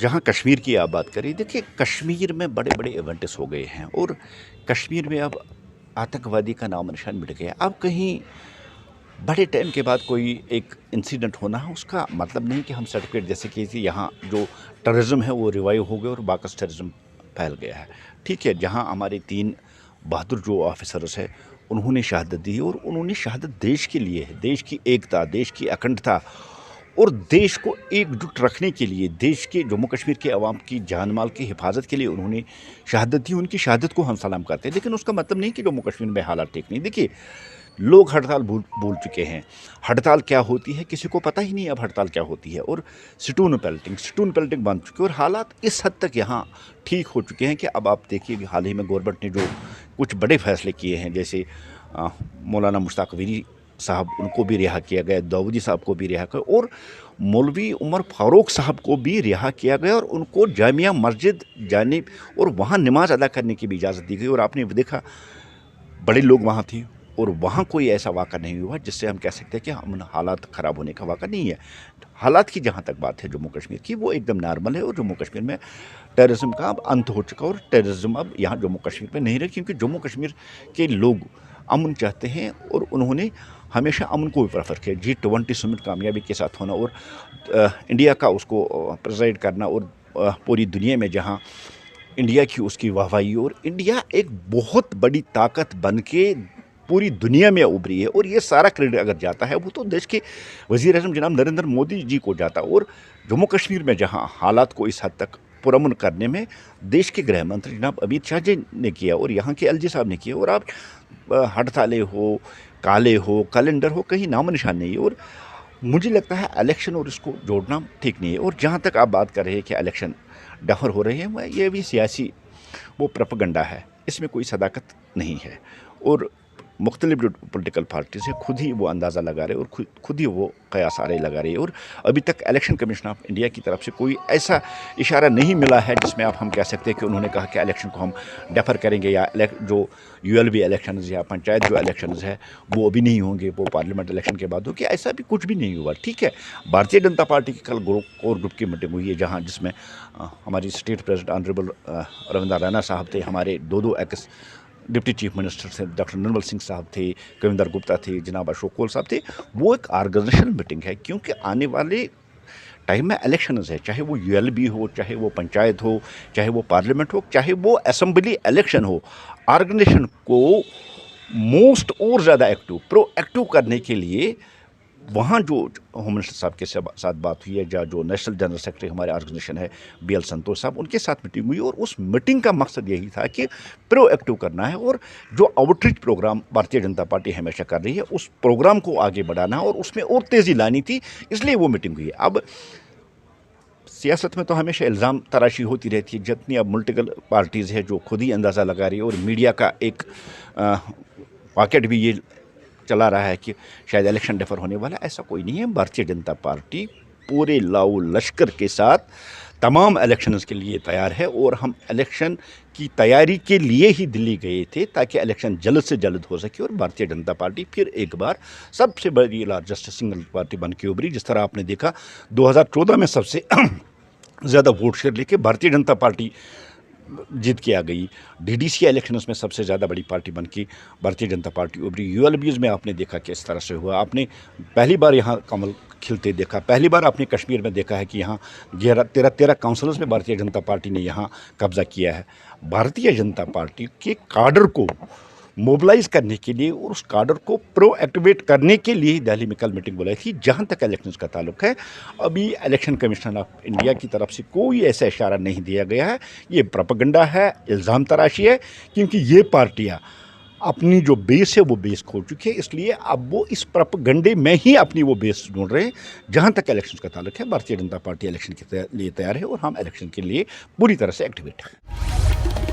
जहाँ कश्मीर की आप बात करें, देखिए कश्मीर में बड़े बड़े इवेंट्स हो गए हैं और कश्मीर में अब आतंकवादी का नाम निशान मिट गया। अब कहीं बड़े टाइम के बाद कोई एक इंसिडेंट होना है, उसका मतलब नहीं कि हम सर्टिफिकेट जैसे कि यहाँ जो टेररिज्म है वो रिवाइव हो गया और बाकस टेररिज्म फैल गया है। ठीक है, जहाँ हमारे 3 बहादुर जो ऑफिसर्स हैं उन्होंने शहादत दी और उन्होंने शहादत देश के लिए है, देश की एकता, देश की अखंडता और देश को एकजुट रखने के लिए, देश के जम्मू कश्मीर के अवाम की जान माल की हिफाजत के लिए उन्होंने शहादत दी। उनकी शहादत को हम सलाम करते हैं, लेकिन उसका मतलब नहीं कि जम्मू कश्मीर में हालात ठीक नहीं। देखिए, लोग हड़ताल भूल चुके हैं। हड़ताल क्या होती है किसी को पता ही नहीं अब हड़ताल क्या होती है, और स्टोन पेल्टिंग बन चुकी है और हालात इस हद तक यहाँ ठीक हो चुके हैं कि अब आप देखिए कि हाल ही में गवर्नमेंट ने जो कुछ बड़े फैसले किए हैं, जैसे मौलाना मुश्ताक वली साहब, उनको भी रिहा किया गया, दाऊदी साहब को भी रिहा किया और मौलवी उमर फारूक साहब को भी रिहा किया गया और उनको जामिया मस्जिद जाने और वहाँ नमाज अदा करने की भी इजाज़त दी गई। और आपने देखा बड़े लोग वहाँ थे और वहाँ कोई ऐसा वाक़ा नहीं हुआ जिससे हम कह सकते हैं कि हम हालात ख़राब होने का वाक़ा नहीं है। हालात की जहाँ तक बात है जम्मू कश्मीर की, वो एकदम नॉर्मल है और जम्मू कश्मीर में टेररिज्म का अब अंत हो चुका और टेररिज्म अब यहाँ जम्मू कश्मीर में नहीं रहे, क्योंकि जम्मू कश्मीर के लोग अमन चाहते हैं और उन्होंने हमेशा अमन को भी प्रेफर किया। G20 समिट कामयाबी के साथ होना और इंडिया का उसको प्रेज़ाइड करना और पूरी दुनिया में जहाँ इंडिया की उसकी वाहवाही, और इंडिया एक बहुत बड़ी ताकत बन के पूरी दुनिया में उभरी है। और ये सारा क्रेडिट अगर जाता है वो तो देश के वज़ीर आज़म जनाब नरेंद्र मोदी जी को जाता। और जम्मू कश्मीर में जहाँ हालात को इस हद तक पुरअमन करने में देश के गृह मंत्री जनाब अमित शाह जी ने किया और यहाँ के LG साहब ने किया। और आप हड़तालें हो, काले हो, कैलेंडर हो, कहीं नामो निशान नहीं है। और मुझे लगता है इलेक्शन और इसको जोड़ना ठीक नहीं है। और जहाँ तक आप बात कर रहे हैं कि इलेक्शन डफर हो रहे हैं, ये भी सियासी वो प्रोपेगेंडा है, इसमें कोई सदाकत नहीं है। और मुख्तलिफ जो पॉलिटिकल पार्टीज़ है खुद ही वो अंदाज़ा लगा रहे और खुद ही वो कयास आरे लगा रही है। और अभी तक इलेक्शन कमीशन ऑफ इंडिया की तरफ से कोई ऐसा इशारा नहीं मिला है जिसमें आप हम कह सकते हैं कि उन्होंने कहा कि इलेक्शन को हम डेफर करेंगे, या जो ULB इलेक्शंस या पंचायत जो इलेक्शंस है वो अभी नहीं होंगे, वो पार्लियामेंट इलेक्शन के बाद होगी। ऐसा भी कुछ भी नहीं हुआ। ठीक है, भारतीय जनता पार्टी की कल कोर ग्रुप की मीटिंग हुई है, जहाँ जिसमें हमारी state president honourable Ravindra Raina साहब थे, हमारे 2 एक्स डिप्टी चीफ मिनिस्टर थे, डॉक्टर निर्मल सिंह साहब थे, कविंदर गुप्ता थे, जनाब अशोक कोल साहब थे। वो एक ऑर्गेनाइजेशनल मीटिंग है, क्योंकि आने वाले टाइम में इलेक्शंस है, चाहे वो ULB हो, चाहे वो पंचायत हो, चाहे वो पार्लियामेंट हो, चाहे वो असेंबली इलेक्शन हो। ऑर्गेनाइजेशन को मोस्ट और ज़्यादा प्रोएक्टिव करने के लिए वहाँ जो होम मिनिस्टर साहब के साथ बात हुई है, जो नेशनल जनरल सेक्रेटरी हमारे ऑर्गेनाइजेशन है BL संतोष साहब, उनके साथ मीटिंग हुई और उस मीटिंग का मकसद यही था कि प्रोएक्टिव करना है और जो outreach programme Bharatiya Janata party हमेशा कर रही है उस प्रोग्राम को आगे बढ़ाना और उसमें और तेज़ी लानी थी, इसलिए वो मीटिंग हुई है। अब सियासत में तो हमेशा इल्ज़ाम तराशी होती रहती है, जितनी अब मल्टीपल पार्टीज़ है जो खुद ही अंदाज़ा लगा रही है और मीडिया का एक पॉकेट भी ये चला रहा है कि शायद इलेक्शन डेफर होने वाला। ऐसा कोई नहीं है। भारतीय जनता पार्टी पूरे लाओ लश्कर के साथ तमाम इलेक्शंस के लिए तैयार है और हम इलेक्शन की तैयारी के लिए ही दिल्ली गए थे ताकि इलेक्शन जल्द से जल्द हो सके और भारतीय जनता पार्टी फिर एक बार सबसे बड़ी लार्जेस्ट सिंगल पार्टी बन के उभरी। जिस तरह आपने देखा 2014 में सबसे ज़्यादा वोट शेयर लेके भारतीय जनता पार्टी जीत के आ गई। DDC इलेक्शंस में सबसे ज़्यादा बड़ी पार्टी बन के भारतीय जनता पार्टी उभरी। ULBs में आपने देखा कि इस तरह से हुआ। आपने पहली बार यहाँ कमल खिलते देखा, पहली बार आपने कश्मीर में देखा है कि यहाँ 13 काउंसिल्स में भारतीय जनता पार्टी ने यहाँ कब्जा किया है। भारतीय जनता पार्टी के काडर को मोबिलाइज करने के लिए और उस काडर को प्रोएक्टिवेट करने के लिए दिल्ली में कल मीटिंग बुलाई थी। जहां तक इलेक्शंस का ताल्लुक है, अभी इलेक्शन कमीशन ऑफ इंडिया की तरफ से कोई ऐसा इशारा नहीं दिया गया है। ये प्रोपेगेंडा है, इल्ज़ाम तराशी है, क्योंकि ये पार्टियां अपनी जो बेस है वो बेस खो चुकी है, इसलिए अब वो इस प्रोपेगेंडे में ही अपनी वो बेस ढूंढ रहे हैं। जहां तक इलेक्शन का ताल्लुक है, भारतीय जनता पार्टी इलेक्शन के लिए तैयार है और हम इलेक्शन के लिए पूरी तरह से एक्टिवेट हैं।